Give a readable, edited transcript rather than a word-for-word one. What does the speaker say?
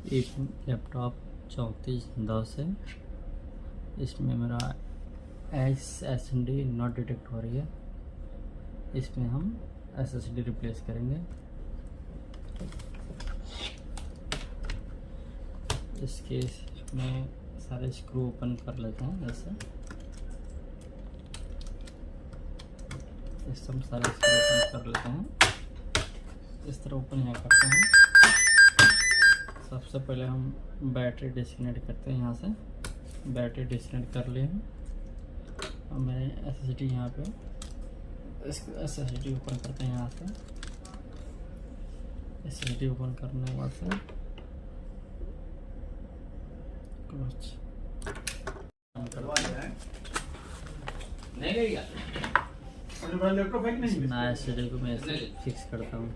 एक लैपटॉप 3410 है। इसमें मेरा SSD नॉट डिटेक्ट हो रही है। इसमें हम SSD रिप्लेस करेंगे। इस केस में सारे स्क्रू ओपन कर लेते हैं। जैसे इस हम सारे स्क्रू ओपन कर लेते हैं। इस तरह ओपन यहाँ करते हैं। सबसे पहले हम बैटरी डिस्कनेक्ट करते हैं। यहाँ से बैटरी डिस्कनेक्ट कर लिए हैं और मैंने SSD यहाँ पे SSD ओपन करते हैं। यहाँ से SSD ओपन करने के बाद से कुछ SSD को मैं फिक्स करता हूँ।